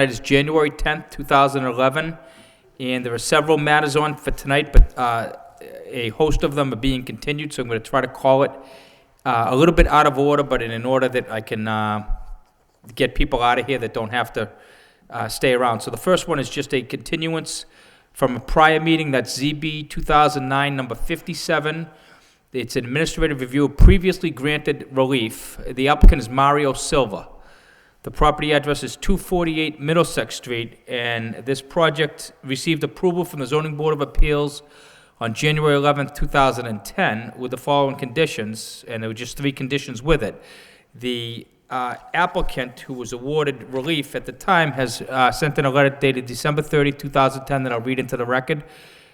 Tonight is January 10th, 2011, and there are several matters on for tonight, but a host of them are being continued, so I'm going to try to call it a little bit out of order, but in an order that I can get people out of here that don't have to stay around. So the first one is just a continuance from a prior meeting. That's ZB 2009, number 57. It's an administrative review of previously granted relief. The applicant is Mario Silva. The property address is 248 Middlesex Street, and this project received approval from the Zoning Board of Appeals on January 11th, 2010, with the following conditions, and there were just 3 conditions with it. The applicant, who was awarded relief at the time, has sent in a letter dated December 30, 2010, that I'll read into the record.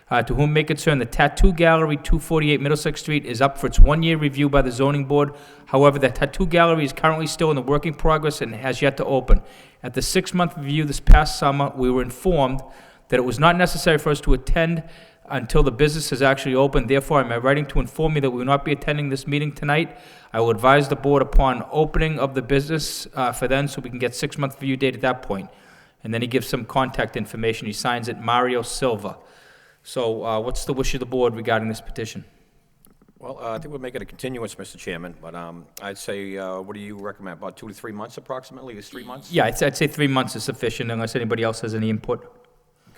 To whom may concern, the Tattoo Gallery, 248 Middlesex Street, is up for its 1-year review by the Zoning Board. However, the Tattoo Gallery is currently still in the working progress and has yet to open. At the 6-month review this past summer, we were informed that it was not necessary for us to attend until the business has actually opened. Therefore, I am writing to inform you that we will not be attending this meeting tonight. I will advise the board upon opening of the business for then, so we can get 6-month review date at that point. And then he gives some contact information. He signs it Mario Silva. So what's the wish of the board regarding this petition? Well, I think we'll make it a continuance, Mr. Chairman, but I'd say, what do you recommend, about 2 to 3 months approximately? Is 3 months? Yeah, I'd say 3 months is sufficient unless anybody else has any input.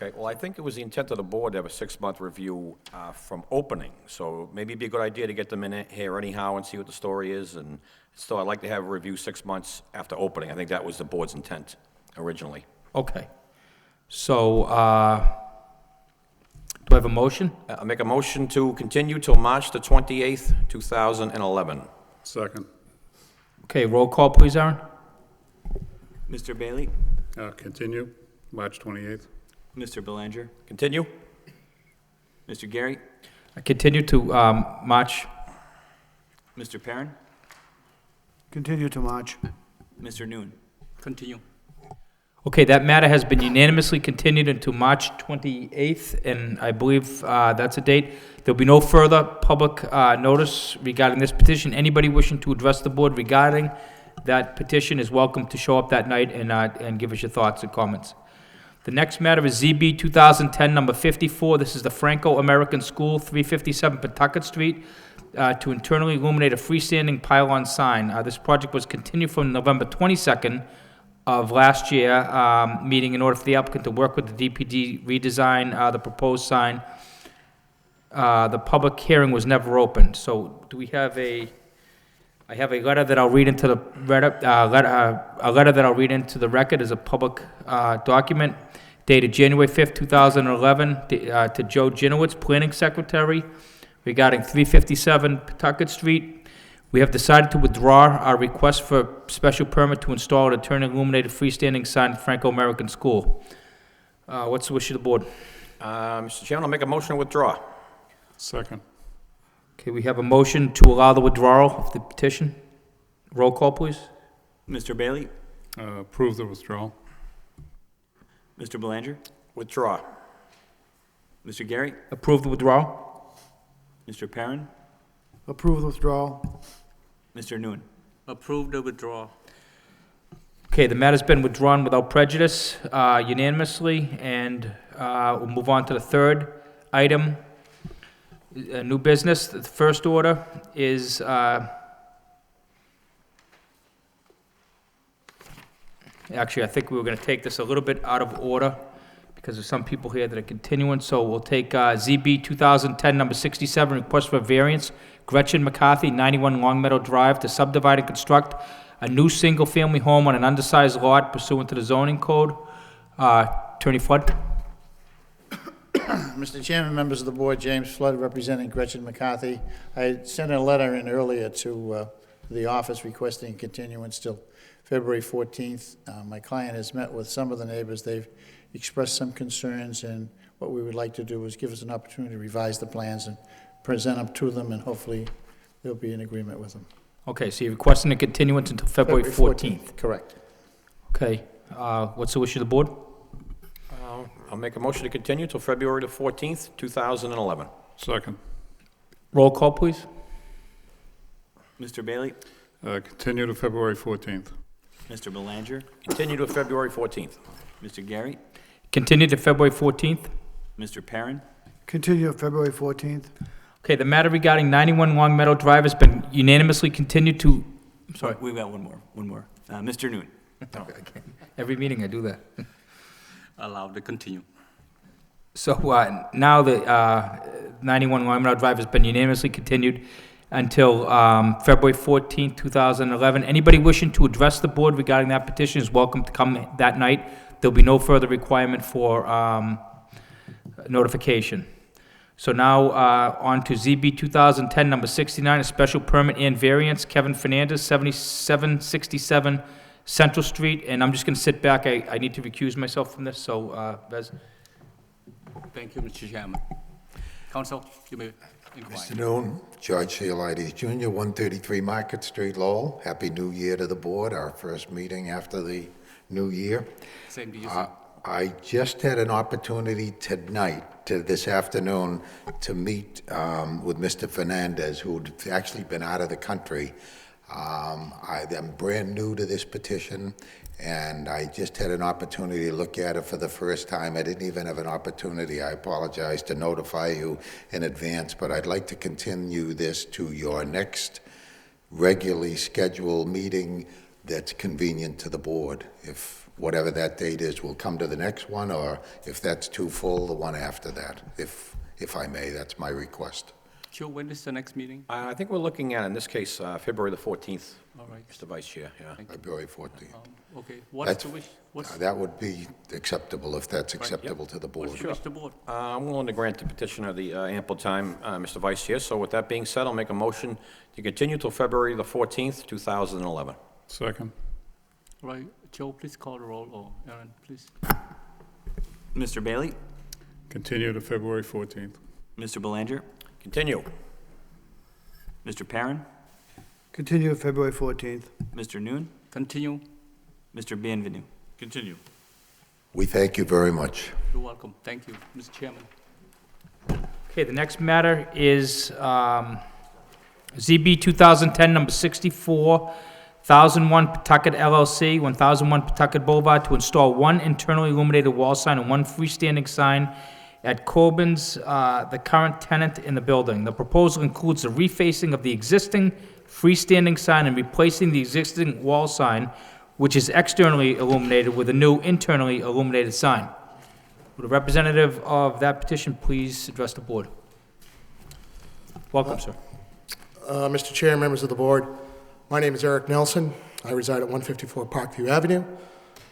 Okay, well, I think it was the intent of the board to have a 6-month review from opening, so maybe it'd be a good idea to get them in here anyhow and see what the story is, and still, I'd like to have a review 6 months after opening. I think that was the board's intent originally. Okay. So, do I have a motion? I'll make a motion to continue till March the 28th, 2011. Second. Okay, roll call, please, Aaron. Mr. Bailey? Continue, March 28th. Mr. Belanger? Continue? Mr. Gary? I continue to March. Mr. Perrin? Continue to March. Mr. Noon? Continue. Okay, that matter has been unanimously continued until March 28th, and I believe that's a date. There'll be no further public notice regarding this petition. Anybody wishing to address the board regarding that petition is welcome to show up that night and give us your thoughts and comments. The next matter is ZB 2010, number 54. This is the Franco-American School, 357 Pawtucket Street, to internally illuminate a freestanding pylon sign. This project was continued from November 22nd of last year meeting in order for the applicant to work with the DPD redesign the proposed sign. The public hearing was never opened. So do we have I have a letter that I'll read into the a letter that I'll read into the record as a public document dated January 5th, 2011, to Joe Jinowitz, Planning Secretary, regarding 357 Pawtucket Street. We have decided to withdraw our request for special permit to install an internally illuminated freestanding sign at Franco-American School. What's the wish of the board? Mr. Chairman, I'll make a motion to withdraw. Second. Okay, we have a motion to allow the withdrawal of the petition. Roll call, please. Mr. Bailey? Approve the withdrawal. Mr. Belanger? Withdraw. Mr. Gary? Approve the withdrawal. Mr. Perrin? Approve the withdrawal. Mr. Noon? Approve the withdrawal. Okay, the matter's been withdrawn without prejudice unanimously, and we'll move on to the third item, new business. The first order is actually, I think we were going to take this a little bit out of order because there's some people here that are continuing, so we'll take ZB 2010, number 67, request for variance, Gretchen McCarthy, 91 Longmeadow Drive, to subdivide and construct a new single-family home on an undersized lot pursuant to the zoning code. Attorney Flood. Mr. Chairman, members of the board, James Flood representing Gretchen McCarthy. I sent a letter in earlier to the office requesting continuance till February 14th. My client has met with some of the neighbors. They've expressed some concerns, and what we would like to do is give us an opportunity to revise the plans and present them to them, and hopefully they'll be in agreement with them. Okay, so you're requesting a continuance until February 14th. Correct. Okay, what's the wish of the board? I'll make a motion to continue till February the 14th, 2011. Second. Roll call, please. Mr. Bailey? Continue to February 14th. Mr. Belanger? Continue to February 14th. Mr. Gary, Continue to February 14th. Mr. Perrin, Continue February 14th. Okay, the matter regarding 91 Long Meadow Drive has been unanimously continued to, I'm sorry, we've got one more. Mr. Noon, every meeting I do that. Allowed to continue. So now the 91 Long Meadow Drive has been unanimously continued until February 14th, 2011. Anybody wishing to address the board regarding that petition is welcome to come that night. There'll be no further requirement for notification. So now on to ZB 2010, number 69, a special permit and variance. Kevin Fernandez, 7767 Central Street. And I'm just going to sit back. I need to recuse myself from this, so Vez. Thank you, Mr. Chairman. Council, you may inquire. Mr. Noon, George Theolides Jr., 133 Market Street, Lowell. Happy New Year to the board, our first meeting after the new year. Same to you, sir. I just had an opportunity this afternoon, to meet with Mr. Fernandez, who'd actually been out of the country. I'm brand new to this petition, and I just had an opportunity to look at it for the first time. I didn't even have an opportunity, I apologize, to notify you in advance, but I'd like to continue this to your next regularly scheduled meeting that's convenient to the board. If whatever that date is, we'll come to the next one, or if that's too full, the one after that, if I may. That's my request. Sure, when is the next meeting? I think we're looking at, in this case, February the 14th, All right. Mr. Vice Chair, yeah. February 14th. Okay, what's That's- the wish? What's That would be acceptable, if that's acceptable to the board. what's the wish of the board? I'm willing to grant the petitioner the ample time, Mr. Vice Chair. So with that being said, I'll make a motion to continue till February the 14th, 2011. Second. All right, Joe, please call the roll, or Aaron, please. Mr. Bailey, Continue to February 14th. Mr. Belanger, Continue. Mr. Perrin, Continue February 14th. Mr. Noon, Continue. Mr. Bienvenu. Continue. We thank you very much. You're welcome. Thank you, Mr. Chairman. Okay, the next matter is ZB 2010, number 64, 1001 Pawtucket LLC, 1001 Pawtucket Boulevard, to install one internally illuminated wall sign and one freestanding sign at Corbin's, the current tenant in the building. The proposal includes the refacing of the existing freestanding sign and replacing the existing wall sign, which is externally illuminated, with a new internally illuminated sign. Would a representative of that petition please address the board? Welcome, sir. Mr. Chair, members of the board, my name is Eric Nelson. I reside at 154 Parkview Avenue.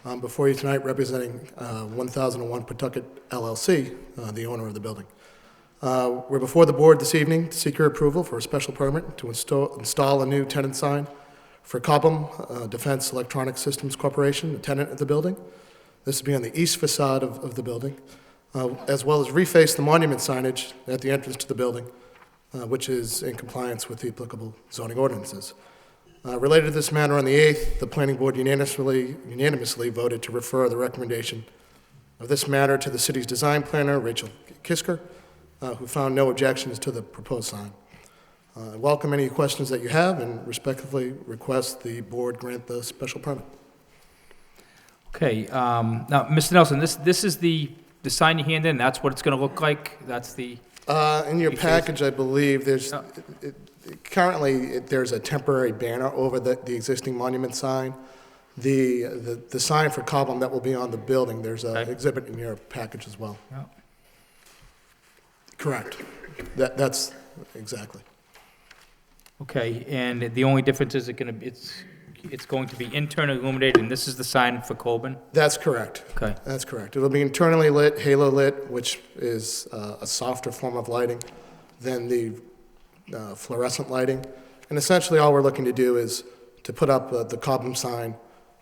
I'm before you tonight representing 1001 Pawtucket LLC, the owner of the building. We're before the board this evening to seek your approval for a special permit to install a new tenant sign for Cobham Defense Electronic Systems Corporation, the tenant of the building. This will be on the east facade of the building, as well as reface the monument signage at the entrance to the building, which is in compliance with the applicable zoning ordinances. Related to this matter, on the 8th, the planning board unanimously voted to refer the recommendation of this matter to the city's design planner, Rachel Kisker, who found no objections to the proposed sign. I welcome any questions that you have and respectfully request the board grant the special permit. Okay, now, Mr. Nelson, this is the sign you hand in, that's what it's gonna look like? That's the, In your Reface- package, I believe, there's, No. currently, there's a temporary banner over the existing monument sign. The sign for Cobham that will be on the building, there's an Okay. exhibit in your package as well. Yeah. Correct. That's, exactly. okay, and the only difference is it's going to be internally illuminated, and this is the sign for Coben? That's correct. Okay, That's correct. It'll be internally lit, halo lit, which is a softer form of lighting than the fluorescent lighting. And essentially, all we're looking to do is to put up the Cobham sign,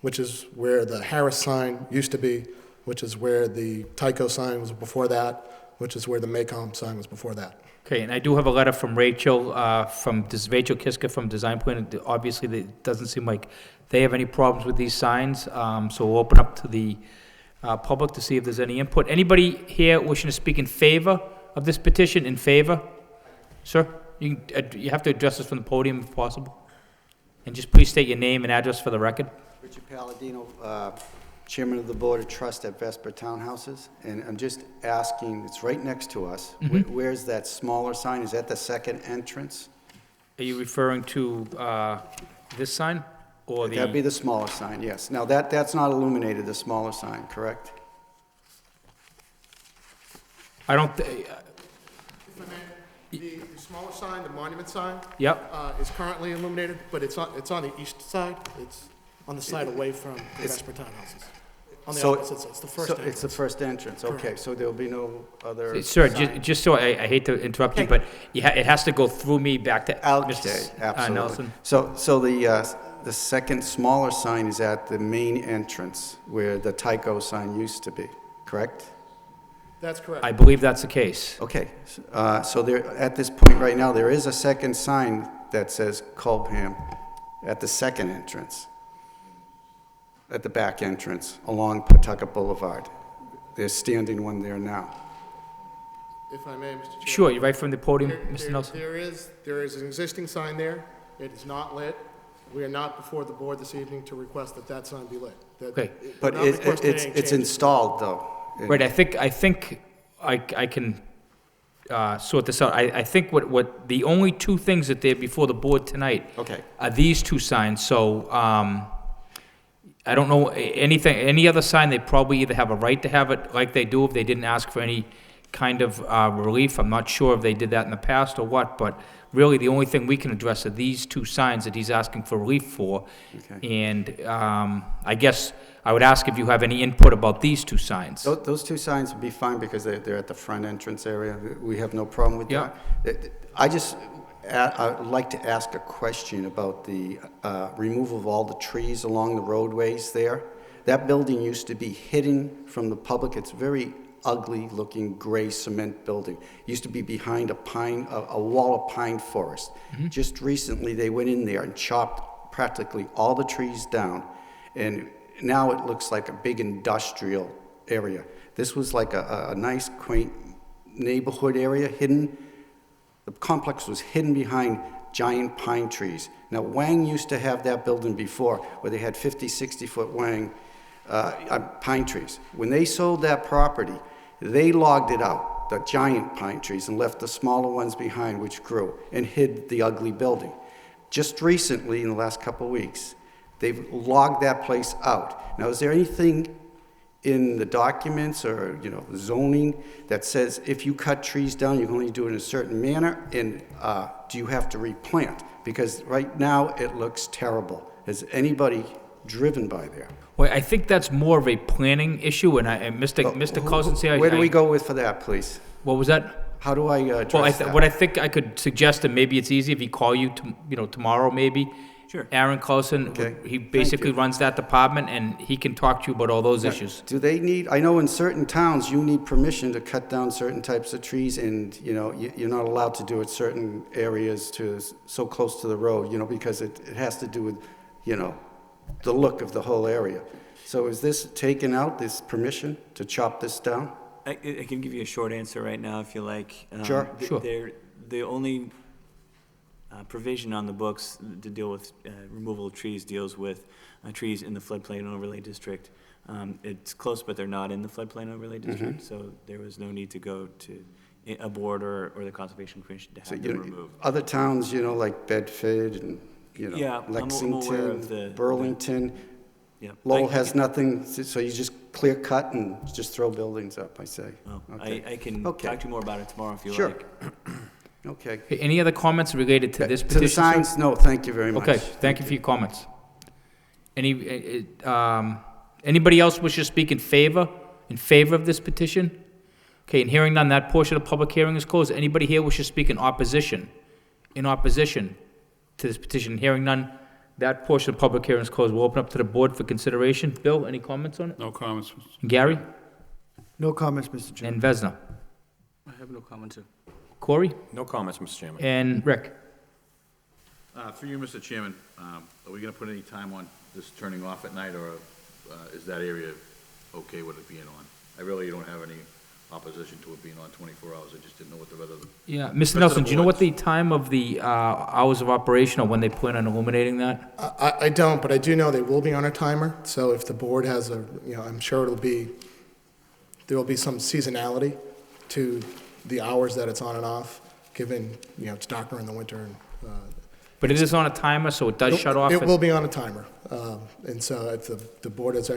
which is where the Harris sign used to be, which is where the Tyco sign was before that, which is where the Maycom sign was before that. okay, and I do have a letter from Rachel, Rachel Kiska from Design Plan. Obviously, it doesn't seem like they have any problems with these signs, so we'll open up to the public to see if there's any input. Anybody here wishing to speak in favor of this petition? In favor? Sir, you have to address this from the podium if possible. And just please state your name and address for the record. Richard Palladino, Chairman of the Board of Trust at Vesper Townhouses, and I'm just asking, it's right next to us. Where's that smaller sign? Is that the second entrance? Are you referring to this sign or That'd be the? the smaller sign, yes. Now, that's not illuminated, the smaller sign, correct? I don't, The smaller sign, the monument sign, yep, is currently illuminated, but it's on the east side. It's on the side away from the Vesper Townhouses. On the So- opposite side, it's the first So entrance. it's the first entrance, okay, Correct. so there'll be no other sir, sign? just so, I hate to interrupt you, Okay. but it has to go through me back to Okay, Mr. absolutely. Nelson. So the second smaller sign is at the main entrance where the Tyco sign used to be, correct? That's correct. I believe that's the case. Okay, so there, at this point right now, there is a second sign that says Colbham at the second entrance, at the back entrance along Pawtucket Boulevard. There's standing one there now. If I may, Mr. Chairman. Sure, you're right from the podium, Mr. Nelson. There is an existing sign there. It is not lit. We are not before the board this evening to request that sign be lit. Okay. But We're not requesting any it's changes. installed, though. Right, I think I can sort this out. I think what, the only two things that they're before the board tonight Okay. are these two signs, so, I don't know any other sign, they probably either have a right to have it like they do if they didn't ask for any kind of, relief. I'm not sure if they did that in the past or what, but really the only thing we can address are these two signs that he's asking for relief for. Okay. And, I guess I would ask if you have any input about these two signs. Those two signs would be fine because they're at the front entrance area. We have no problem with Yeah. that. I'd like to ask a question about the removal of all the trees along the roadways there. That building used to be hidden from the public. It's very ugly-looking gray cement building. Used to be behind a wall of pine forest. Just recently, they went in there and chopped practically all the trees down, and now it looks like a big industrial area. This was like a nice, quaint neighborhood area hidden. The complex was hidden behind giant pine trees. Now, Wang used to have that building before, where they had 50, 60-foot Wang pine trees. When they sold that property, they logged it out, the giant pine trees, and left the smaller ones behind, which grew, and hid the ugly building. Just recently, in the last couple of weeks, they've logged that place out. Now, is there anything in the documents or, zoning that says if you cut trees down, you can only do it in a certain manner? And do you have to replant? Because right now, it looks terrible. Has anybody driven by there? Well, I think that's more of a planning issue, and Mr. Cousins here. Where do we go with for that, please? What was that? How do I address Well, that? what I think I could suggest, and maybe it's easy if he call you, tomorrow maybe. Sure. Aaron Coulson, Okay. he basically you. runs that department, and he can talk to you about all those issues. Do they need, I know in certain towns, you need permission to cut down certain types of trees, and, you're not allowed to do it certain areas so close to the road, because it has to do with, the look of the whole area. So is this taken out, this permission to chop this down? I can give you a short answer right now if you like. Sure. Sure. The only provision on the books to deal with removal of trees deals with trees in the floodplain overlay district. It's close, but they're not in the floodplain overlay district, so there was no need to go to a board or the Conservation Commission to have them removed. Other towns, like Bedford and, Yeah, I'm aware Lexington, of the- Burlington, Yep. Lowell has nothing, so you just clear cut and just throw buildings up, I say. Well, Okay. I can Okay. talk to you more about it tomorrow if you Sure. like. Okay. Okay, any other comments related to this To petition, the sir? signs, no, thank you very much. Okay, thank you for your comments. Anybody else wish to speak in favor of this petition? Okay, and hearing none, that portion of the public hearing is closed. Anybody here wish to speak in opposition to this petition? Hearing none, that portion of the public hearing is closed. We'll open up to the board for consideration. Bill, any comments on it? No comments, Mr. And Gary? No comments, Mr. Chairman. And Vesna? I have no comment, sir. Corey? No comments, Mr. Chairman. And Rick? Through you, Mr. Chairman, are we going to put any time on this turning off at night, or is that area okay with it being on? I really don't have any opposition to it being on 24 hours. I just didn't know what the other, Yeah, of Mr. the Nelson, do you know what boards. the time of the hours of operation or when they plan on illuminating that? I don't, but I do know they will be on a timer, so if the board has a, I'm sure there will be some seasonality to the hours that it's on and off, given, it's darker in the winter and, But it is on a timer, so it does shut off? It will be on a timer. And so if the board has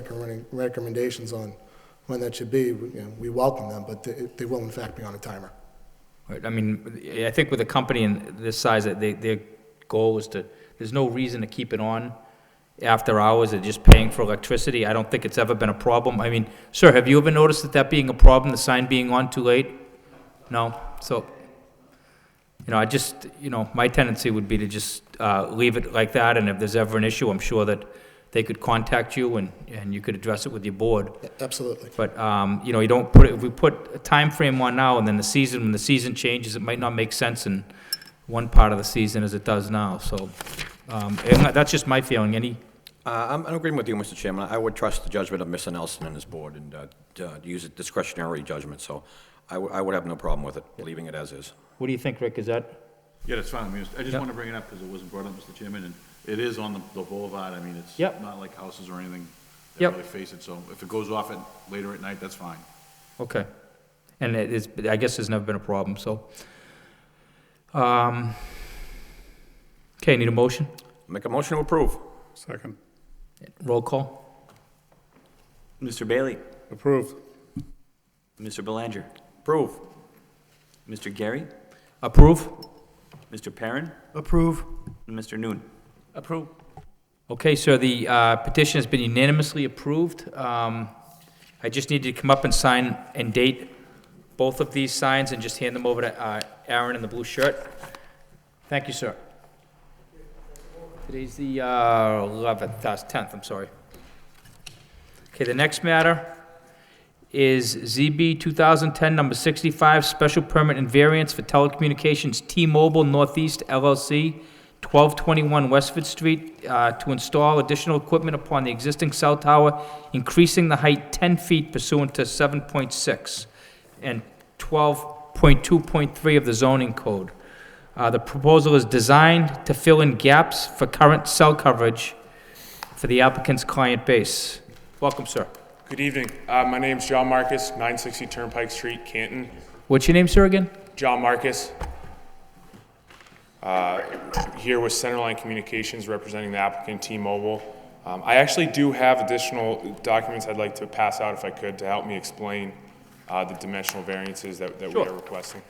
recommendations on when that should be, we welcome them, but they will in fact be on a timer. Right, I mean, I think with a company in this size, that their goal is there's no reason to keep it on after hours. They're just paying for electricity. I don't think it's ever been a problem. I mean, sir, have you ever noticed that being a problem, the sign being on too late? No? So, I just, my tendency would be to just leave it like that, and if there's ever an issue, I'm sure that they could contact you and you could address it with your board. Absolutely. But, you don't put it, if we put a time frame on now and then when the season changes, it might not make sense in one part of the season as it does now, so, and that's just my feeling. I'm agreeing with you, Mr. Chairman. I would trust the judgment of Mr. Nelson and his board and use a discretionary judgment, so I would have no problem with it, leaving it as is. What do you think, Rick? Is that? Yeah, that's fine. I mean, I just Yep. want to bring it up because it wasn't brought up, Mr. Chairman, and it is on the boulevard. I mean, it's Yep. not like houses or anything that Yep. really face it, so if it goes off later at night, that's fine. Okay. And I guess there's never been a problem, so. Okay, need a motion? Make a motion to approve. Second. Roll call? Mr. Bailey? Approved. Mr. Belanger? Approve. Mr. Gary? Approve? Mr. Perrin? Approve. And Mr. Noon? Approve. Okay, sir, the petition has been unanimously approved. I just need you to come up and sign and date both of these signs and just hand them over to Aaron in the blue shirt. Thank you, sir. Today's the 11th, 10th, I'm sorry. Okay, the next matter is ZB 2010, number 65, special permit and variance for telecommunications T-Mobile Northeast LLC, 1221 Westford Street, to install additional equipment upon the existing cell tower, increasing the height 10 feet pursuant to 7.6 and 12.2.3 of the zoning code. The proposal is designed to fill in gaps for current cell coverage for the applicant's client base. Welcome, sir. Good evening. My name's John Marcus, 960 Turnpike Street, Canton. What's your name, sir, again? John Marcus. Here with Centerline Communications representing the applicant T-Mobile. I actually do have additional documents I'd like to pass out if I could to help me explain the dimensional variances that we Sure. are requesting.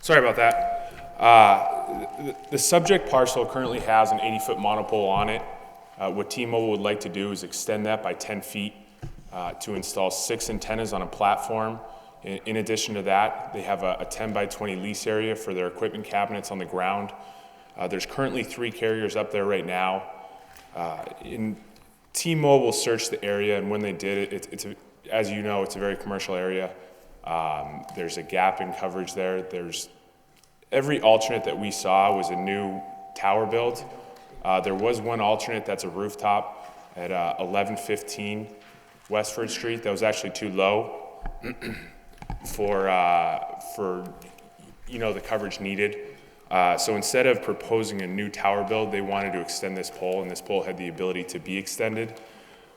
Sorry about that. The subject parcel currently has an 80-foot monopole on it. What T-Mobile would like to do is extend that by 10 feet to install 6 antennas on a platform. In addition to that, they have a 10 by 20 lease area for their equipment cabinets on the ground. There's currently 3 carriers up there right now. T-Mobile searched the area, and when they did it, as you know, it's a very commercial area. There's a gap in coverage there. Every alternate that we saw was a new tower build. There was one alternate that's a rooftop at 1115 Westford Street that was actually too low for the coverage needed. So instead of proposing a new tower build, they wanted to extend this pole, and this pole had the ability to be extended.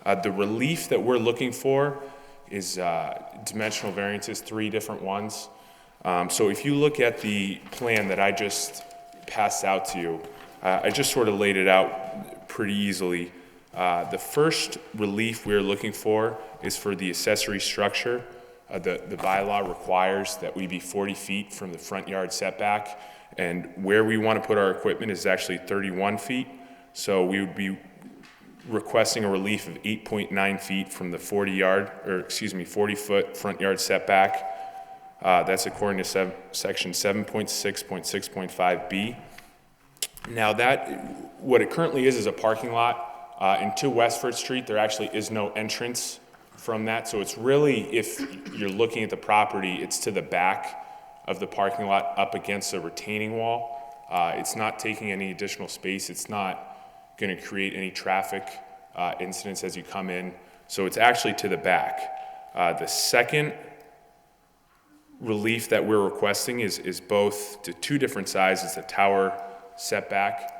The relief that we're looking for is dimensional variances, 3 different ones. So if you look at the plan that I just passed out to you, I just sort of laid it out pretty easily. The first relief we're looking for is for the accessory structure The bylaw requires that we be 40 feet from the front yard setback, and where we want to put our equipment is actually 31 feet. So we would be requesting a relief of 8.9 feet from the 40-foot front yard setback. That's according to section 7.6.6.5B. Now what it currently is a parking lot. Into Westford Street, there actually is no entrance from that. So it's really, if you're looking at the property, it's to the back of the parking lot up against a retaining wall. It's not taking any additional space. It's not going to create any traffic incidents as you come in. So it's actually to the back. The second relief that we're requesting is both to two different sizes, the tower setback.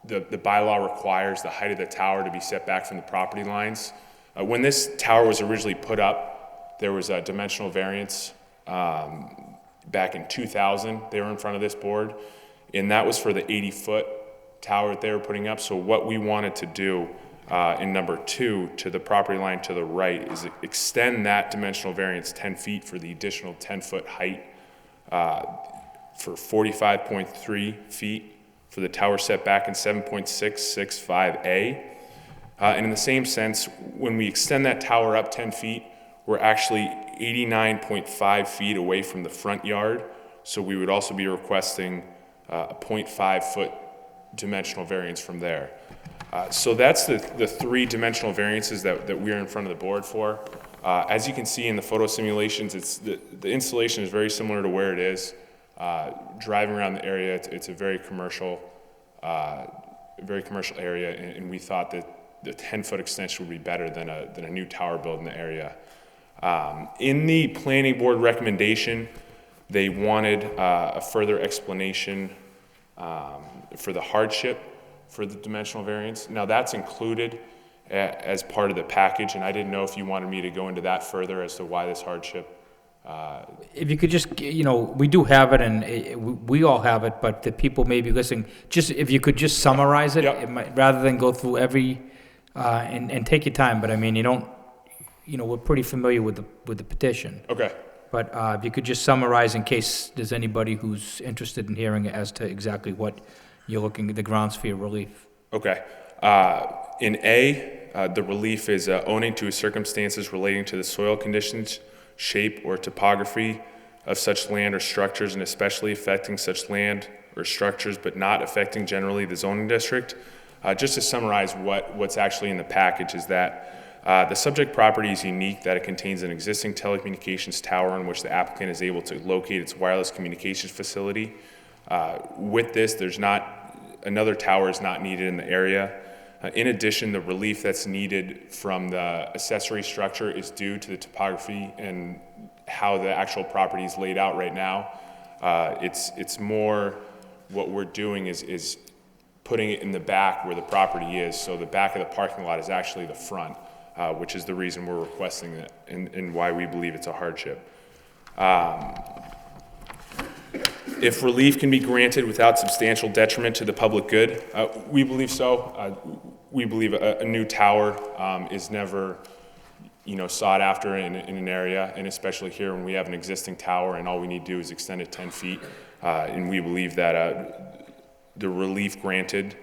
The bylaw requires the height of the tower to be set back from the property lines. When this tower was originally put up, there was a dimensional variance back in 2000. They were in front of this board, and that was for the 80-foot tower that they were putting up. So what we wanted to do in number 2 to the property line to the right is extend that dimensional variance 10 feet for the additional 10-foot height for 45.3 feet for the tower setback and 7.665A. And in the same sense, when we extend that tower up 10 feet, we're actually 89.5 feet away from the front yard. So we would also be requesting a 0.5-foot dimensional variance from there. So that's the 3 dimensional variances that we're in front of the board for. As you can see in the photo simulations, the installation is very similar to where it is. Driving around the area, it's a very commercial area, and we thought that the 10-foot extension would be better than a new tower build in the area. In the planning board recommendation, they wanted a further explanation for the hardship for the dimensional variance. Now that's included as part of the package, and I didn't know if you wanted me to go into that further as to why this hardship. If you could just, we do have it, and we all have it, but the people may be listening, just if you could just summarize it, Yep. it might, rather than go through every, and take your time, but I mean, we're pretty familiar with the petition. Okay. But if you could just summarize in case there's anybody who's interested in hearing it as to exactly what you're looking at, the grounds for your relief. Okay. In A, the relief is owing to circumstances relating to the soil conditions, shape, or topography of such land or structures, and especially affecting such land or structures, but not affecting generally the zoning district. Just to summarize what's actually in the package is that the subject property is unique, that it contains an existing telecommunications tower in which the applicant is able to locate its wireless communications facility. With this, another tower is not needed in the area. In addition, the relief that's needed from the accessory structure is due to the topography and how the actual property is laid out right now. It's more what we're doing is putting it in the back where the property is. So the back of the parking lot is actually the front, which is the reason we're requesting it and why we believe it's a hardship. If relief can be granted without substantial detriment to the public good, we believe so. We believe a new tower is never, sought after in an area, and especially here when we have an existing tower and all we need to do is extend it 10 feet. And we believe that the relief granted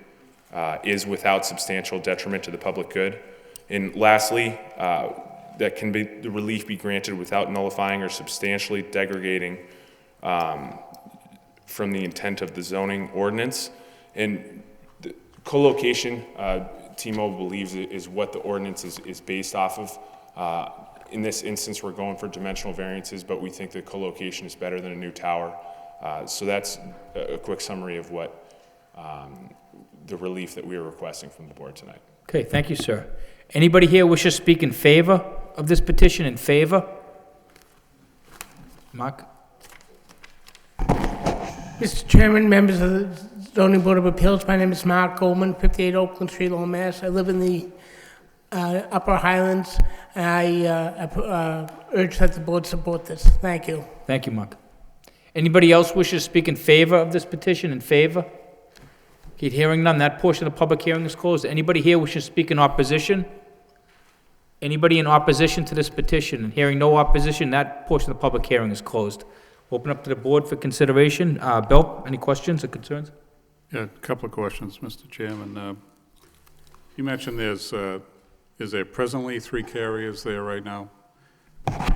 is without substantial detriment to the public good. And lastly, the relief be granted without nullifying or substantially degrading from the intent of the zoning ordinance. And the co-location, T-Mobile believes is what the ordinance is based off of. In this instance, we're going for dimensional variances, but we think that co-location is better than a new tower. So that's a quick summary of what the relief that we are requesting from the board tonight. Okay, thank you, sir. Anybody here wish to speak in favor of this petition? In favor? Mark? Mr. Chairman, members of the Zoning Board of Appeals, my name is Mark Goldman, 58 Oakland Street, Lowell, Mass. I live in the Upper Highlands, and I urge that the board support this. Thank you. Thank you, Mark. Anybody else wish to speak in favor of this petition? In favor? Okay, hearing none, that portion of the public hearing is closed. Anybody here wish to speak in opposition? Anybody in opposition to this petition? And hearing no opposition, that portion of the public hearing is closed. Open up to the board for consideration. Bill, any questions or concerns? Yeah, a couple of questions, Mr. Chairman. You mentioned is there presently 3 carriers there right now?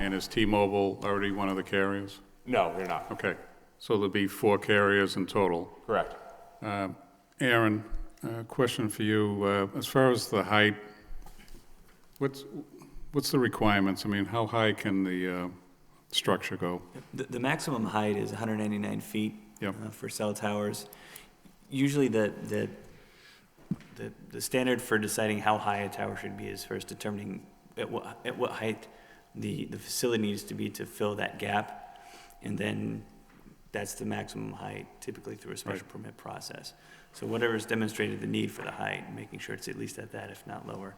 And is T-Mobile already one of the carriers? No, we're not. Okay, so there'll be 4 carriers in total. Correct. Aaron, question for you. As far as the height, what's the requirements? I mean, how high can the structure go? The maximum height is 199 feet Yep. For cell towers. Usually the standard for deciding how high a tower should be is first determining at what height the facility needs to be to fill that gap, and then that's the maximum height, typically through a special permit process. So whatever's demonstrated the need for the height, making sure it's at least at that, if not lower.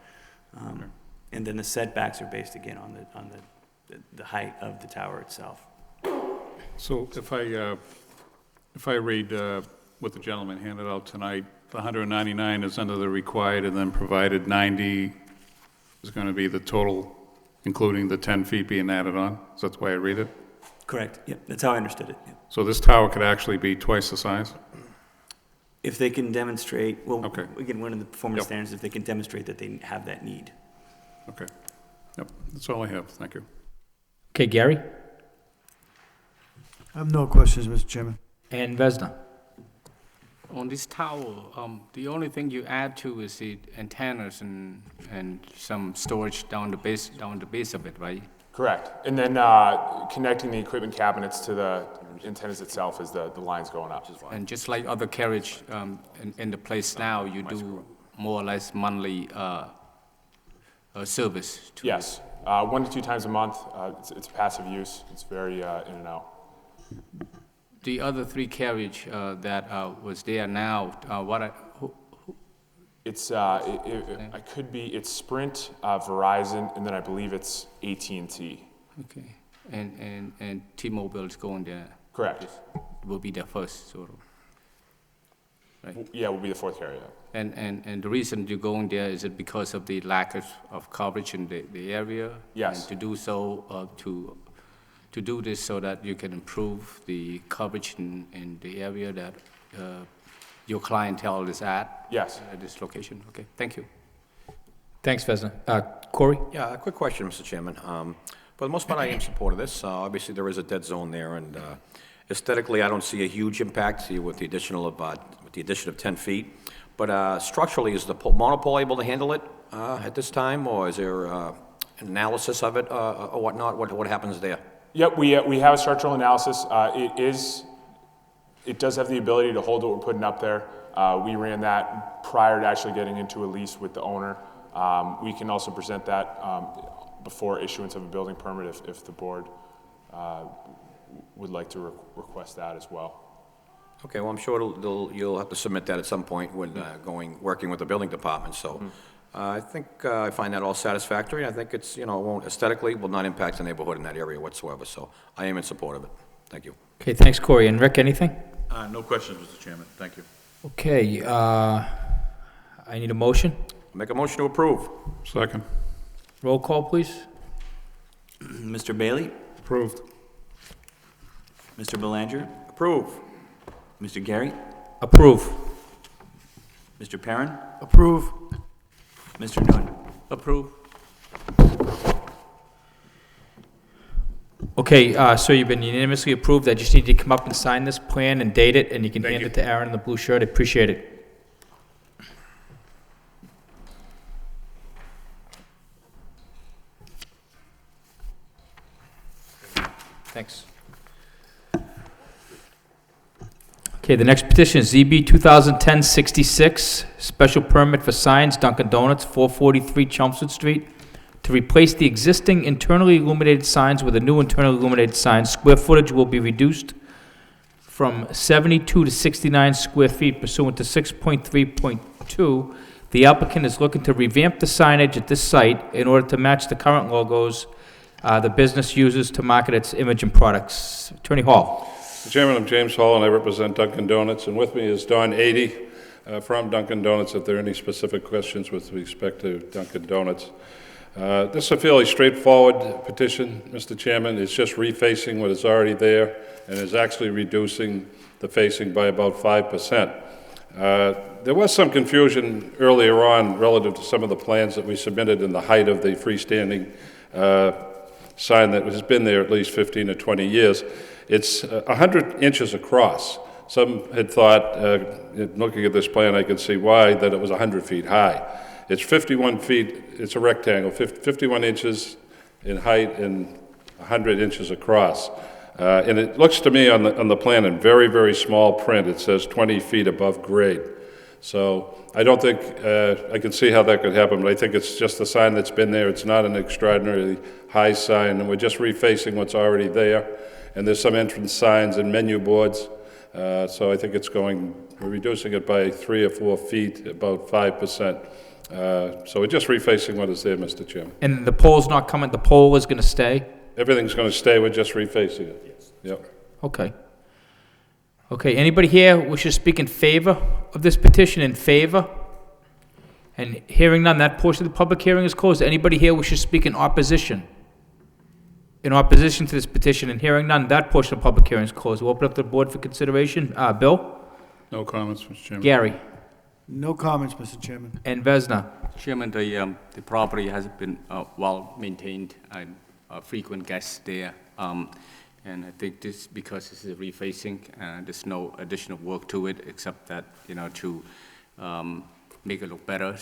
And then the setbacks are based again on the height of the tower itself. So if I read what the gentleman handed out tonight, the 199 is under the required, and then provided 90 is going to be the total, including the 10 feet being added on? Is that the way I read it? Correct. Yep, that's how I understood it. Yep. So this tower could actually be twice the size? If they can demonstrate, well, Okay. again, one of the performance Yep. standards, if they can demonstrate that they have that need. Okay. Yep, that's all I have. Thank you. Okay, Gary? I have no questions, Mr. Chairman. And Vesna? On this tower, the only thing you add to is the antennas and some storage down the base of it, right? Correct. And then connecting the equipment cabinets to the antennas itself as the line's going up. And just like other carriage in the place now, you do more or less monthly service? Yes. 1 to 2 times a month. It's passive use. It's very in and out. The other 3 carriage that was there now, It's it's Sprint, Verizon, and then I believe it's AT&T. Okay, and T-Mobile is going there. Correct. Will be the first, sort of. Right. Yeah, we'll be the 4th carrier. And the reason you're going there, is it because of the lack of coverage in the area? Yes. And to do so, to do this so that you can improve the coverage in the area that your clientele is at? Yes. At this location, okay, thank you. Thanks, Vesna. Corey? Yeah, a quick question, Mr. Chairman. For the most part, I am in support of this. Obviously, there is a dead zone there, and aesthetically, I don't see a huge impact with the addition of 10 feet. But structurally, is the monopole able to handle it at this time, or is there an analysis of it or whatnot? What happens there? Yep, we have a structural analysis. It does have the ability to hold what we're putting up there. We ran that prior to actually getting into a lease with the owner. We can also present that before issuance of a building permit if the board would like to request that as well. Okay, well, I'm sure you'll have to submit that at some point when working with the building department. So I think I find that all satisfactory. I think it's, won't aesthetically will not impact the neighborhood in that area whatsoever. So I am in support of it. Thank you. Okay, thanks, Corey. And Rick, anything? No questions, Mr. Chairman. Thank you. Okay, I need a motion. Make a motion to approve. Second. Roll call, please. Mr. Bailey? Approved. Mr. Belanger? Approve. Mr. Gary? Approve. Mr. Perrin? Approve. Mr. Nguyen? Approve. Okay, so you've been unanimously approved. I just need you to come up and sign this plan and date it, and you can hand it to Aaron in the blue shirt. I appreciate it. Thanks. Okay, the next petition is ZB 2010-66, special permit for signs, Dunkin' Donuts, 443 Chelmsford Street, to replace the existing internally illuminated signs with a new internally illuminated sign. Square footage will be reduced from 72 to 69 square feet pursuant to 6.3.2. The applicant is looking to revamp the signage at this site in order to match the current logos the business uses to market its image and products. Attorney Hall. Mr. Chairman, I'm James Hall, and I represent Dunkin' Donuts, and with me is Don Adie from Dunkin' Donuts. If there are any specific questions with respect to Dunkin' Donuts, This is a fairly straightforward petition, Mr. Chairman. It's just refacing what is already there and is actually reducing the facing by about 5%. There was some confusion earlier on relative to some of the plans that we submitted in the height of the freestanding sign that has been there at least 15 or 20 years. It's 100 inches across. Some had thought, looking at this plan, I could see why, that it was 100 feet high. It's 51 feet, it's a rectangle, 51 inches in height and 100 inches across. And it looks to me on the plan in very, very small print, it says 20 feet above grade. So I don't think, I can see how that could happen, but I think it's just the sign that's been there. It's not an extraordinarily high sign, and we're just refacing what's already there. And there's some entrance signs and menu boards. So I think we're reducing it by 3 or 4 feet, about 5%. So we're just refacing what is there, Mr. Chairman. And the pole's not coming, the pole is going to stay? Everything's going to stay, we're just refacing it. Yes. Yep. Okay. Okay, anybody here wishes to speak in favor of this petition, in favor? And hearing none, that portion of the public hearing is closed. Anybody here wishes to speak in opposition? In opposition to this petition, and hearing none, that portion of the public hearing is closed. We'll open up the board for consideration. Bill? No comments, Mr. Chairman. Gary? No comments, Mr. Chairman. And Vesna? Chairman, the property has been well-maintained and frequent guests there. And I think this, because this is a refacing, there's no additional work to it except that, to make it look better,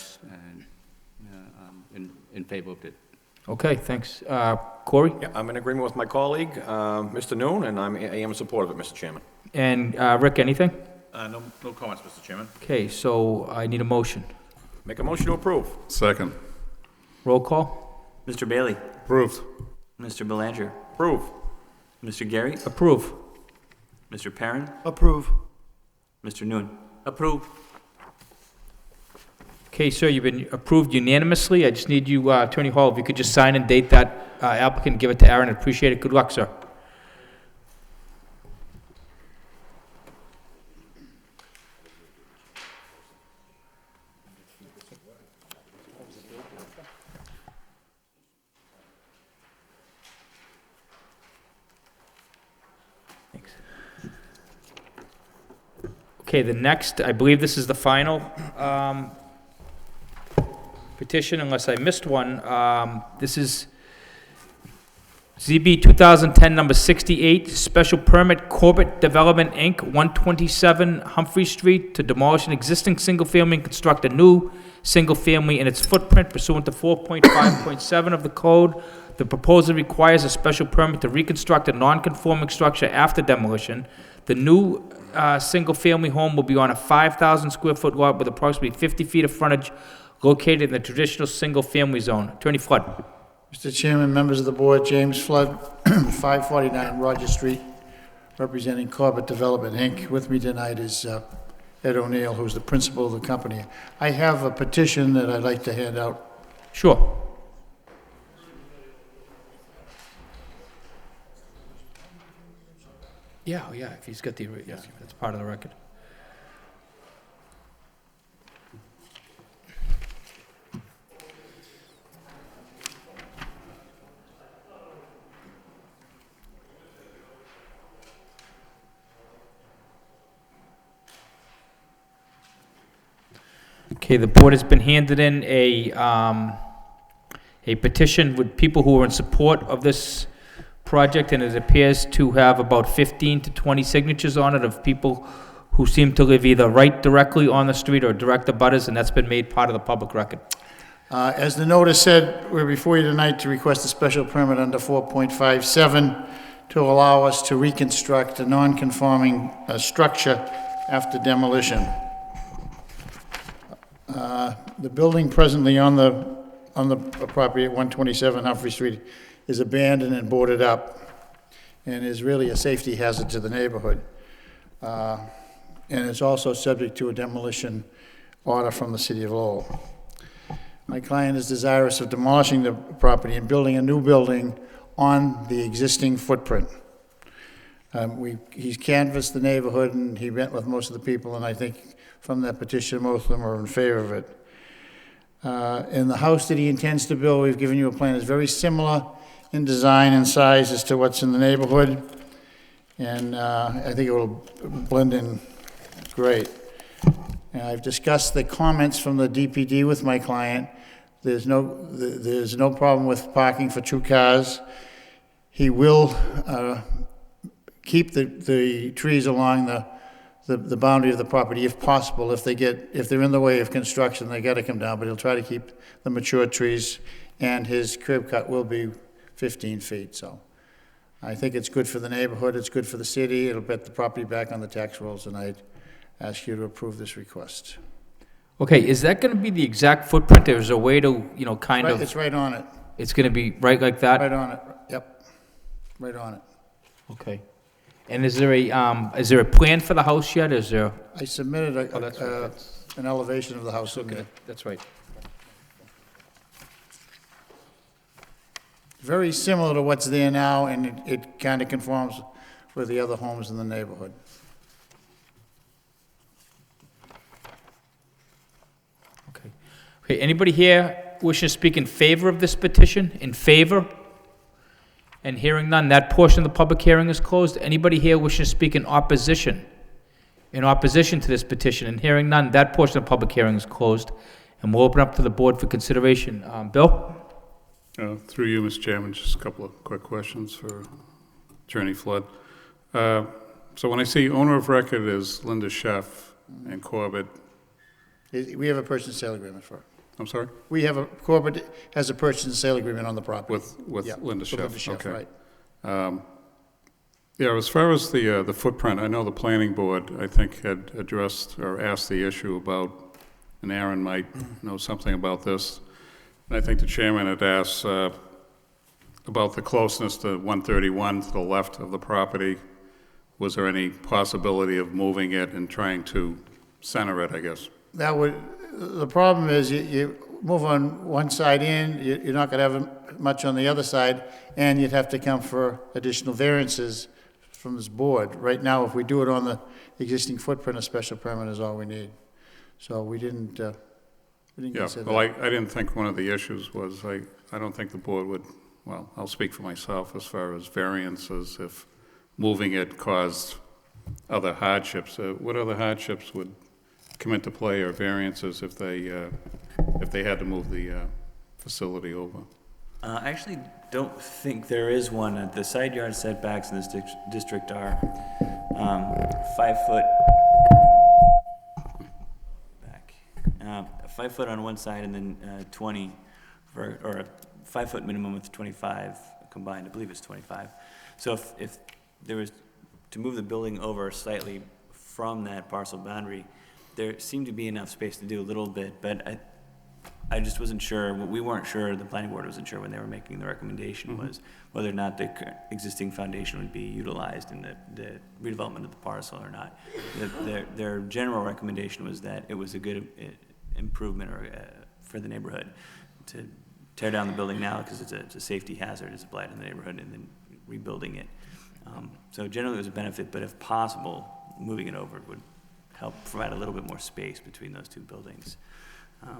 and in favor of it. Okay, thanks. Corey? Yeah, I'm in agreement with my colleague, Mr. Noon, and I am in support of it, Mr. Chairman. And Rick, anything? No comments, Mr. Chairman. Okay, so I need a motion. Make a motion to approve. Second. Roll call? Mr. Bailey? Approved. Mr. Belanger? Approve. Mr. Gary? Approve. Mr. Perrin? Approve. Mr. Noon? Approved. Okay, sir, you've been approved unanimously. I just need you, Attorney Hall, if you could just sign and date that applicant, give it to Aaron. I appreciate it. Good luck, sir. Thanks. Okay, the next, I believe this is the final petition, unless I missed one. This is ZB 2010, number 68, special permit Corbett Development, Inc., 127 Humphrey Street, to demolish an existing single-family and construct a new single-family in its footprint pursuant to 4.5.7 of the code. The proposal requires a special permit to reconstruct a non-conforming structure after demolition. The new single-family home will be on a 5,000-square-foot lot with approximately 50 feet of frontage located in the traditional single-family zone. Attorney Flood. Mr. Chairman, members of the board, James Flood, 549 Roger Street, representing Corbett Development, Inc. With me tonight is Ed O'Neill, who's the principal of the company. I have a petition that I'd like to hand out. Sure. Yeah, if he's got the, yeah, that's part of the record. Okay, the board has been handed in a petition with people who are in support of this project, and it appears to have about 15 to 20 signatures on it of people who seem to live either right directly on the street or direct abutters, and that's been made part of the public record. As the notice said, we're before you tonight to request a special permit under 4.57 to allow us to reconstruct a non-conforming structure after demolition. The building presently on the property at 127 Humphrey Street is abandoned and boarded up, and is really a safety hazard to the neighborhood. And it's also subject to a demolition order from the city of Lowell. My client is desirous of demolishing the property and building a new building on the existing footprint. He's canvassed the neighborhood, and he met with most of the people, and I think from that petition, most of them are in favor of it. And the house that he intends to build, we've given you a plan, is very similar in design and size as to what's in the neighborhood. And I think it will blend in great. And I've discussed the comments from the DPD with my client. There's no problem with parking for 2 cars. He will keep the trees along the boundary of the property if possible. If they're in the way of construction, they gotta come down, but he'll try to keep the mature trees, and his curb cut will be 15 feet, so. I think it's good for the neighborhood, it's good for the city, it'll get the property back on the tax rolls, and I'd ask you to approve this request. Okay, is that gonna be the exact footprint? There's a way to, kind Right, of, it's right on it, it's gonna be right like that? right on it, yep, right on it. Okay. And is there a plan for the house yet? Is there? I submitted Oh, that's right, an elevation of the house in there. That's right. Very similar to what's there now, and it kind of conforms with the other homes in the neighborhood. Okay. Okay, anybody here wishing to speak in favor of this petition? In favor? And hearing none, that portion of the public hearing is closed. Anybody here wishing to speak in opposition? In opposition to this petition, and hearing none, that portion of the public hearing is closed. And we'll open up to the board for consideration. Bill? Through you, Mr. Chairman, just a couple of quick questions for Attorney Flood. So when I see owner of record is Linda Sheff and Corbett, We have a purchase and sale agreement for it. I'm sorry? Corbett has a purchase and sale agreement on the property. With Yeah, Linda with Sheff? Linda Sheff, Okay. right. Yeah, as far as the footprint, I know the planning board, I think, had addressed or asked the issue about, and Aaron might know something about this. And I think the chairman had asked about the closeness to 131 to the left of the property. Was there any possibility of moving it and trying to center it, I guess? The problem is you move on one side in, you're not gonna have much on the other side, and you'd have to come for additional variances from this board. Right now, if we do it on the existing footprint, a special permit is all we need. So we didn't Yeah, consider well, that. I didn't think one of the issues was, I don't think the board would, well, I'll speak for myself as far as variances, if moving it caused other hardships. What other hardships would come into play, or variances, if they had to move the facility over? I actually don't think there is one. The side yard setbacks in this district are 5 foot back, 5 foot on one side, and then 20 or a 5 foot minimum with 25 combined. I believe it's 25. So if there was to move the building over slightly from that parcel boundary, there seemed to be enough space to do a little bit, but I just wasn't sure. We weren't sure, the planning board wasn't sure when they were making the recommendation was whether or not the existing foundation would be utilized in the redevelopment of the parcel or not. Their general recommendation was that it was a good improvement for the neighborhood to tear down the building now because it's a safety hazard, it's a blight in the neighborhood, and then rebuilding it. So generally it was a benefit, but if possible, moving it over would help provide a little bit more space between those two buildings.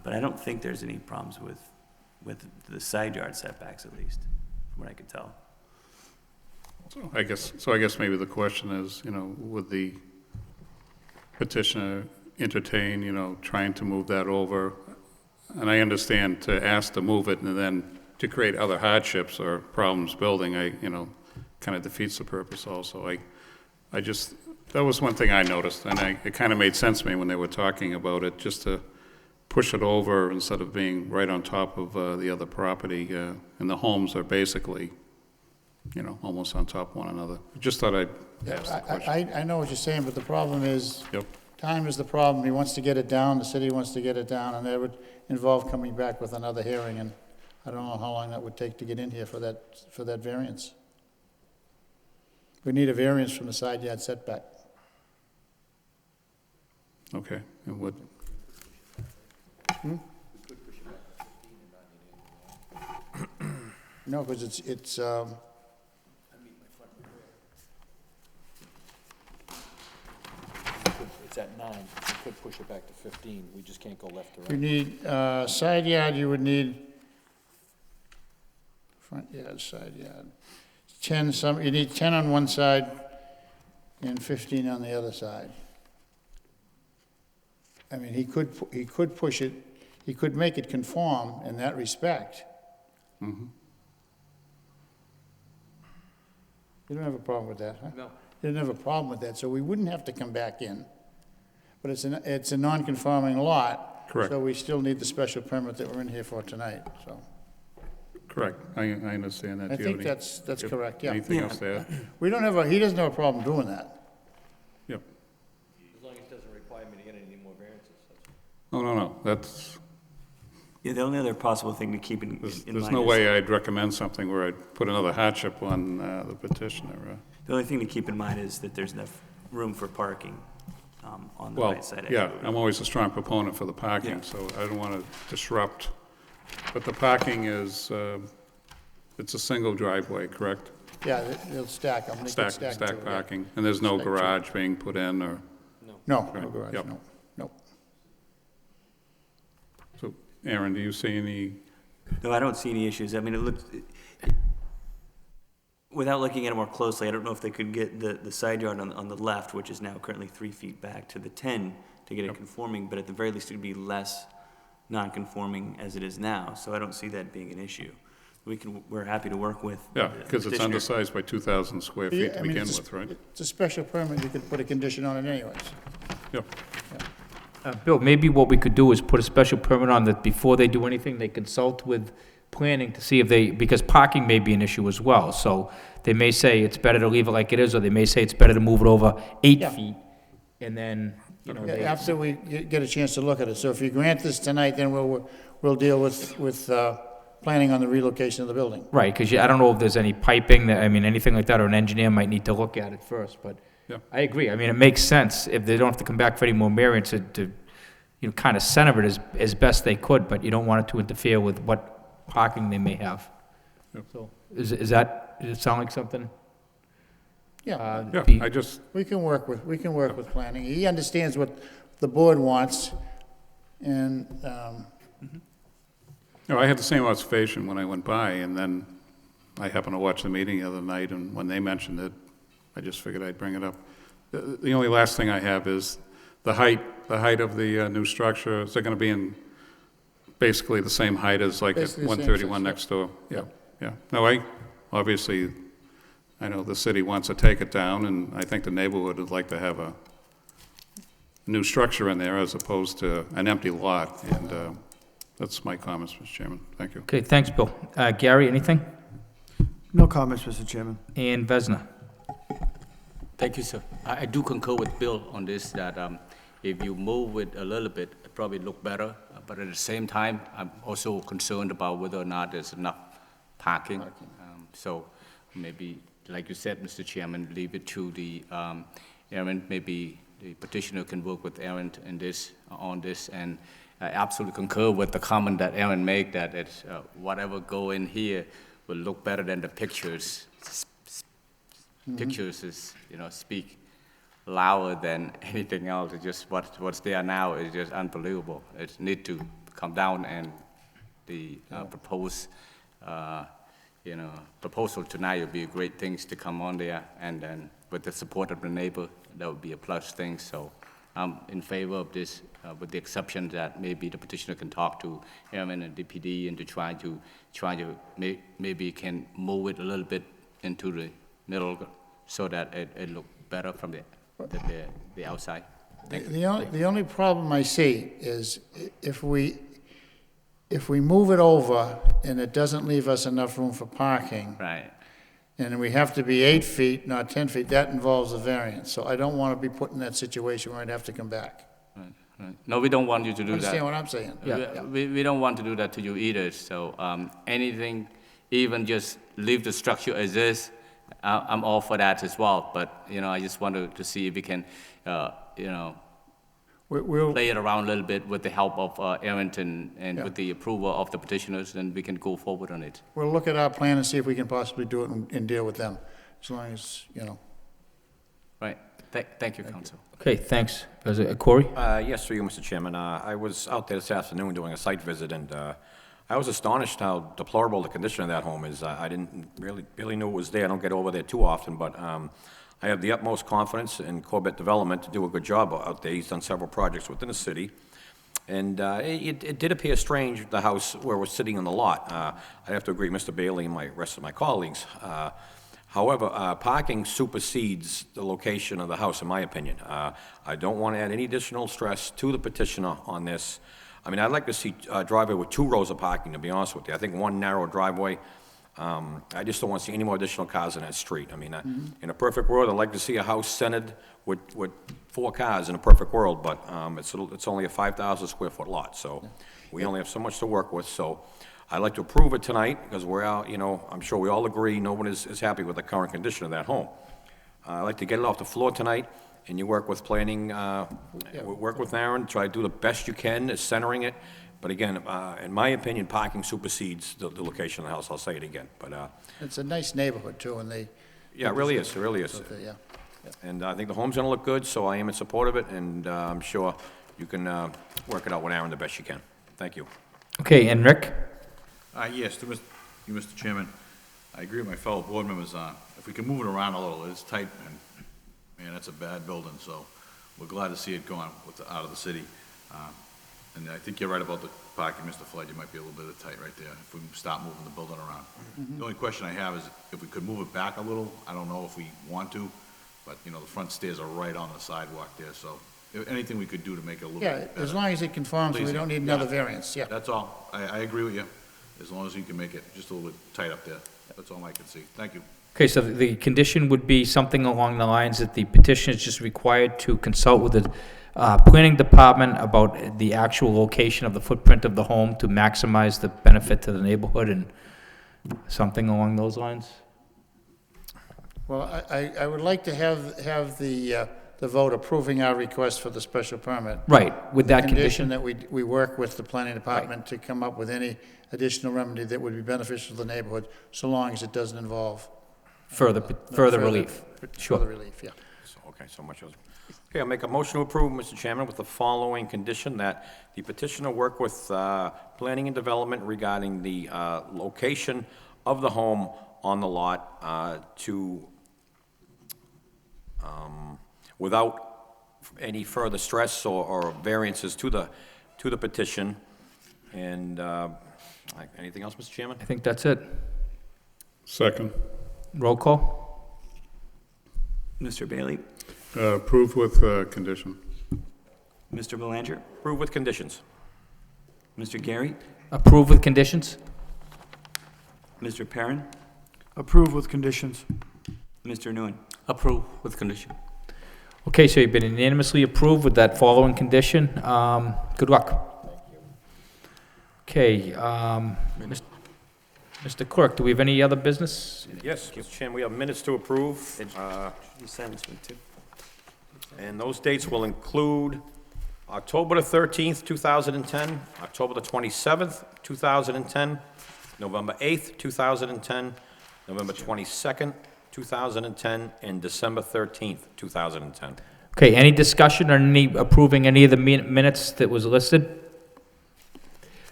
But I don't think there's any problems with the side yard setbacks, at least, from what I could tell. So I guess maybe the question is, would the petitioner entertain, trying to move that over? And I understand to ask to move it and then to create other hardships or problems building, kind of defeats the purpose also. That was one thing I noticed, and it kind of made sense to me when they were talking about it, just to push it over instead of being right on top of the other property. And the homes are basically, almost on top of one another. Just thought I'd ask the question. I know what you're saying, but the problem is, Yep. time is the problem. He wants to get it down, the city wants to get it down, and that would involve coming back with another hearing, and I don't know how long that would take to get in here for that variance. We need a variance from the side yard setback. Okay, and what? No, because it's it's at 9, we could push it back to 15, we just can't go left or You right. need, side yard, you would need, front yard, side yard, 10, you need 10 on one side and 15 on the other side. I mean, he could push it, he could make it conform in that respect. Mm-hmm. You don't have a problem with that, huh? No. You don't have a problem with that, so we wouldn't have to come back in. But it's a non-conforming lot. Correct. So we still need the special permit that we're in here for tonight, so. Correct, I understand that. I Do you have think any- that's yep. correct, yeah. Anything else there? We don't have he doesn't have a problem doing that. Yep. As long as it doesn't require me to get any more variances. No, that's, Yeah, the only other possible thing to keep in mind there's no is- way I'd recommend something where I'd put another hardship on the petitioner. The only thing to keep in mind is that there's enough room for parking on the Well, right side. yeah, I'm always a strong proponent for the parking, Yeah. so I don't want to disrupt. But the parking is, it's a single driveway, correct? Yeah, they'll stack them. They could Stack two, yeah. parking, and there's no Stack two. garage being put in, or, No, no Right, garage, yep. no, no. so, Aaron, do you see any, No, I don't see any issues. I mean, it looks, without looking at it more closely, I don't know if they could get the side yard on the left, which is now currently 3 feet back, to the 10 to get it conforming, but at the very least, it would be less non-conforming as it is now, so I don't see that being an issue. We're happy to work with. yeah, the because it's petitioner. undersized by 2,000 square Yeah, feet to I mean, begin it's a- with, right? It's a special permit, you could put a condition on it anyways. Yep, Bill, maybe what we could do is put a special permit on that before they do anything, they consult with planning to see if because parking may be an issue as well. So they may say it's better to leave it like it is, or they may say it's better to move it over 8 Yeah. feet. And then, Yeah, after we get a chance to look at it. So if you grant this tonight, then we'll deal with planning on the relocation of the building. right, because I don't know if there's any piping, anything like that, or an engineer might need to look at it first, but Yeah. I agree. I mean, it makes sense if they don't have to come back for any more variance to kind of center it as best they could, but you don't want it to interfere with what parking they may have. Yep. So, does it sound like something? Yeah, yeah, I just, we can work with planning. He understands what the board wants, and, no, I had the same observation when I went by, and then I happened to watch the meeting the other night, and when they mentioned it, I just figured I'd bring it up. The only last thing I have is the height of the new structure. Is it going to be in basically the same height as like at Basically the same 131 size, next door? Yeah. No, obviously, I know the city wants to take it down, and I think the neighborhood would like to have a new structure in there as opposed to an empty lot, and that's my comments, Mr. Chairman. Thank you. Okay, thanks, Bill. Gary, anything? No comments, Mr. Chairman. And Vesna? Thank you, sir. I do concur with Bill on this, that if you move it a little bit, it probably look better. But at the same time, I'm also concerned about whether or not there's enough parking. So maybe, like you said, Mr. Chairman, leave it to the Aaron, maybe the petitioner can work with Aaron on this. And I absolutely concur with the comment that Aaron made, that it's, whatever go in here will look better than the pictures. Pictures is, speak louder than anything else. It's just what's there now is just unbelievable. It need to come down, and the proposal tonight would be great things to come on there, and then with the support of the neighbor, that would be a plus thing. So I'm in favor of this, with the exception that maybe the petitioner can talk to Aaron and DPD and to try to maybe can move it a little bit into the middle so that it look better from the outside. the only problem I see is if we move it over and it doesn't leave us enough room for parking, Right. and we have to be 8 feet, not 10 feet, that involves a variance. So I don't want to be put in that situation where I'd have to come back. Right. No, we don't want you to do that. Understand what I'm saying? We don't want to do that to you either, so anything, even just leave the structure as is, I'm all for that as well, but, I just wanted to see if we can, We'll, play it around a little bit with the help of Arrington and Yeah. with the approval of the petitioners, then we can go forward on it. we'll look at our plan and see if we can possibly do it and deal with them, as long as, Right. Thank you, Council. Okay, thanks. Was it Corey? Yes, through you, Mr. Chairman. I was out there this afternoon doing a site visit, and I was astonished how deplorable the condition of that home is. I didn't really knew it was there. I don't get over there too often, but I have the utmost confidence in Corbett Development to do a good job out there. He's done several projects within the city. And it did appear strange, the house where we're sitting on the lot. I have to agree, Mr. Bailey and my rest of my colleagues. However, parking supersedes the location of the house, in my opinion. I don't want to add any additional stress to the petitioner on this. I mean, I'd like to see a driveway with 2 rows of parking, to be honest with you. I think one narrow driveway. I just don't want to see any more additional cars in that street. I mean, in a perfect world, I'd like to see a house centered with 4 cars in a perfect world, but it's only a 5,000 square foot lot, so we only have so much to work with. So I'd like to approve it tonight because we're out, I'm sure we all agree no one is happy with the current condition of that home. I'd like to get it off the floor tonight, and you work with planning, work with Aaron, try to do the best you can, centering it. But again, in my opinion, parking supersedes the location of the house. I'll say it again, but It's a nice neighborhood, too, and they... yeah, it really is. It really is. Okay, yeah. And I think the home's gonna look good, so I am in support of it, and I'm sure you can work it out with Aaron the best you can. Thank you. Okay, and Rick? Yes, to you, Mr. Chairman, I agree with my fellow board members. If we can move it around a little, it's tight, and man, that's a bad building, so we're glad to see it going out of the city. And I think you're right about the parking, Mr. Flood. You might be a little bit tight right there if we stop moving the building around. The only question I have is if we could move it back a little. I don't know if we want to, but, the front stairs are right on the sidewalk there, so if anything we could do to make it a little Yeah, bit better. as long as it conforms, we Please. don't need another Yeah. variance, yeah. That's all. I agree with you, as long as you can make it just a little bit tight up there. That's all I can see. Thank you. Okay, so the condition would be something along the lines that the petitioner is just required to consult with the planning department about the actual location of the footprint of the home to maximize the benefit to the neighborhood and something along those lines? Well, I would like to have the vote approving our request for the special permit. Right, with that Condition condition? that we work with the planning department to come up with any additional remedy that would be beneficial to the neighborhood, so long as it doesn't involve... Further relief. Sure. Further relief, yeah. Okay, so much. Okay, I'll make a motion to approve, Mr. Chairman, with the following condition, that the petitioner work with planning and development regarding the location of the home on the lot without any further stress or variances to the petition. And anything else, Mr. Chairman? I think that's it. Second. Roll call? Mr. Bailey? Approved with condition. Mr. Belanger? Approve with conditions. Mr. Gary? Approve with conditions? Mr. Perrin? Approve with conditions. Mr. Nguyen? Approve with condition. Okay, so you've been unanimously approved with that following condition. Good luck. Okay, Mr. Clerk, do we have any other business? Yes, Mr. Chairman, we have minutes to approve. You signed this one, too. And those dates will include October the 13th, 2010, October the 27th, 2010, November 8th, 2010, November 22nd, 2010, and December 13th, 2010. Okay, any discussion on approving any of the minutes that was listed?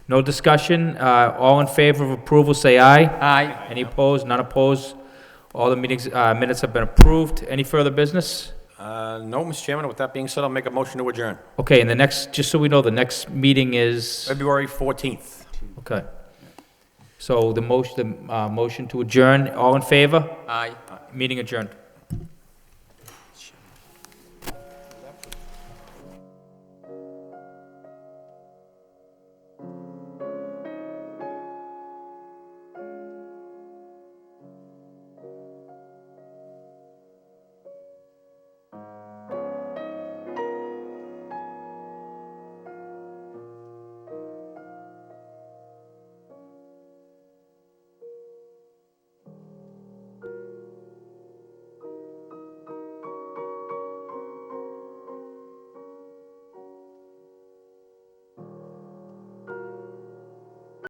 No discussion? All in favor of approval, say aye. Aye. Any opposed? None opposed? All the minutes have been approved. Any further business? No, Mr. Chairman, with that being said, I'll make a motion to adjourn. Okay, and the next, just so we know, the next meeting is? February 14th. Okay. So the motion to adjourn, all in favor? Aye. Meeting adjourned.